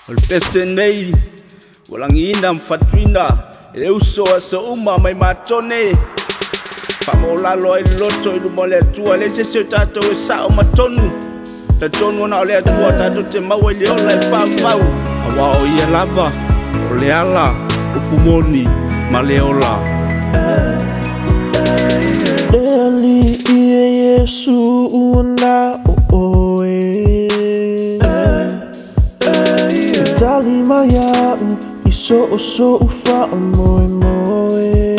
Ol pesenei walanginda mfatuina ele uso so uma mai matone famolalo ai loto i mole tua le se tato e sa matonu tatonu na le tua tato te mau le ola e fa mau awa o ia lava o le ala o pumoni ma le ola Eli Yesu una oe Tali maya iso oso ufa moe moe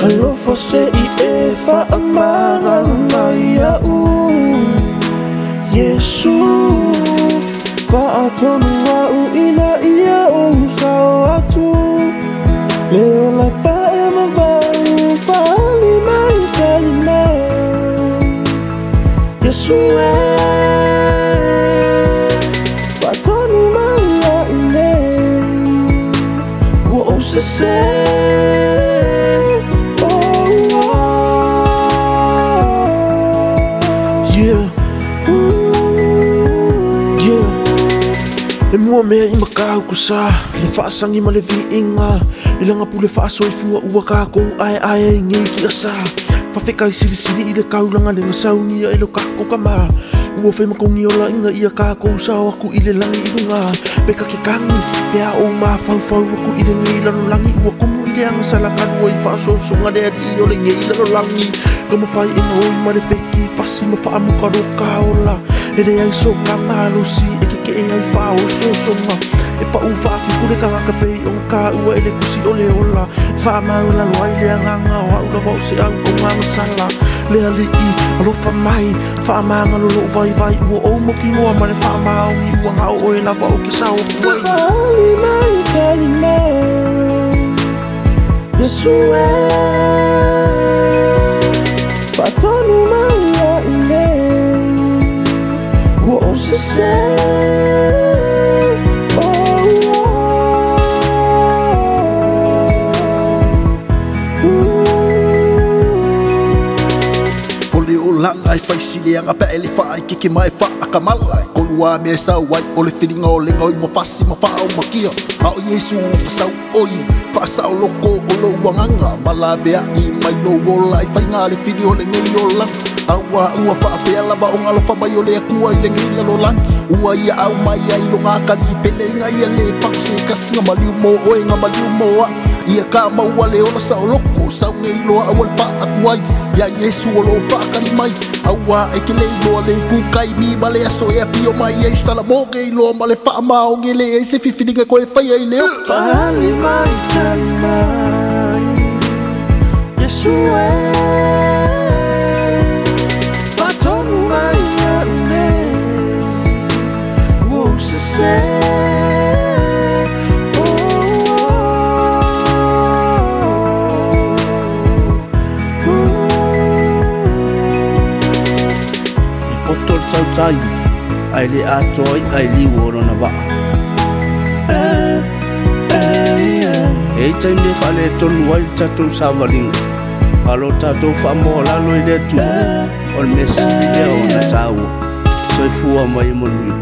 Alo fose I e fa amara maya Yesu fa atonu au ina ia o sao atu Leo la pa ema vau fa lima italina Yesu Say, oh, yeah, yeah. E mua mea I makau kusa, le whaasangi ma le viinga. I langa pu le whaasoi fua ua kako ai ai ngi ki asa. Whawhekai siri siri I le kaulanga le ngasaungi a ilo kako kama. Ua whai makongi ola inga ia kako sao aku I le langi ilunga. Peka ke kangi, pea o maa fau aku I le ngi lano langi ua kumu I le anga salakanu ai whaasosunga le adi o le ngi lano langi. Kama whai inga oi ma le peki, whasi ma whaamuka roka ola. E le ai so ka ngalosi, e ke e ai whaososonga. E pa u whaafi kure ka ngaka pei o ka ua ele kusi o le ola. Whaamau la loa I le anganga o au la wau se au o nganga sala. Le ali I alofa mai, whaamanga lolo vai ua o moki ngoa ma le whaamau I ua ngao o e lawa o ki sao kuai. Tali mai, Yesu Fatanu mai a ine, ua o se se. Ai fai sile anga pe ele fa ai kiki mai fa akamala kolua me sa wai ole feeling ole ngoi mo fasi mo fa o makia au Yesu sa oi fa sa loko olo wanganga malabe ai mai no wola ai fai ngale video le ngai ola awa ua fa pe ala ba onga lo fa mai ole ku ai le ngai lo lang ua ia au mai ai lo ngaka li pele ngai le fa se kasinga maliu mo o nga maliu mo ia ka mawale ona sa loko sa ngai lo awal fa akuai ya Yesu lo fa kali mai awa e ke le lo le ku kai mi male aso e pio mai e sala mo ke lo male fa ma o ngele e se fifilinga ko e fa ai le tali mai Yesu fatonu mai ane wo se se tai ai le atoi ai li woro na va e tai me fale tonu ai tatu savaling alo tatu famola lo ile tu on mesi le ona tau soi fua mai monu